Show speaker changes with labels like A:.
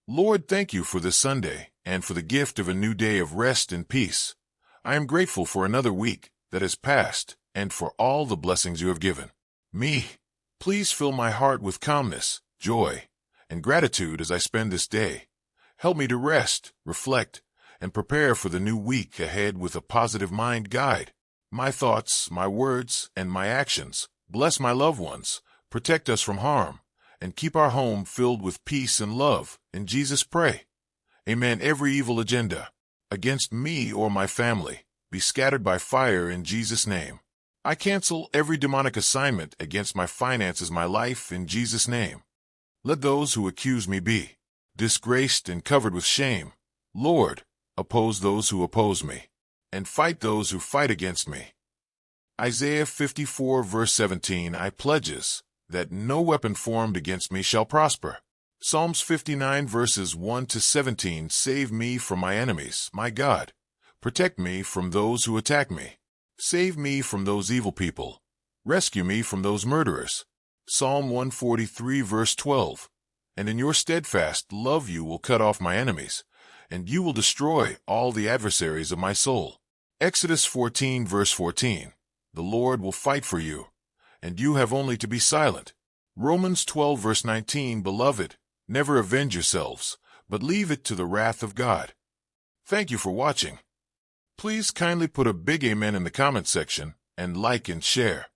A: Lord, thank you for this Sunday and for the gift of a new day of rest and peace. I am grateful for another week that has passed and for all the blessings you have given me. Please fill my heart with calmness, joy, and gratitude as I spend this day. Help me to rest, reflect, and prepare for the new week ahead with a positive mind. Guide my thoughts, my words, and my actions. Bless my loved ones, protect us from harm, and keep our home filled with peace and love. In Jesus pray. Amen. Every evil agenda against me or my family be scattered by fire in Jesus' name. I cancel every demonic assignment against my finances, my life, in Jesus' name. Let those who accuse me be disgraced and covered with shame. Lord, oppose those who oppose me, and fight those who fight against me. Isaiah 54 verse 17 I pledges that no weapon formed against me shall prosper. Psalms 59 verses 1 to 17 Save me from my enemies, my God. Protect me from those who attack me. Save me from those evil people. Rescue me from those murderers. Psalm 143 verse 12 And in your steadfast love you will cut off my enemies, and you will destroy all the adversaries of my soul. Exodus 14 verse 14 The Lord will fight for you, and you have only to be silent. Romans 12 verse 19 Beloved, never avenge yourselves, but leave it to the wrath of God. Thank you for watching. Please kindly put a big amen in the comment section and like and share.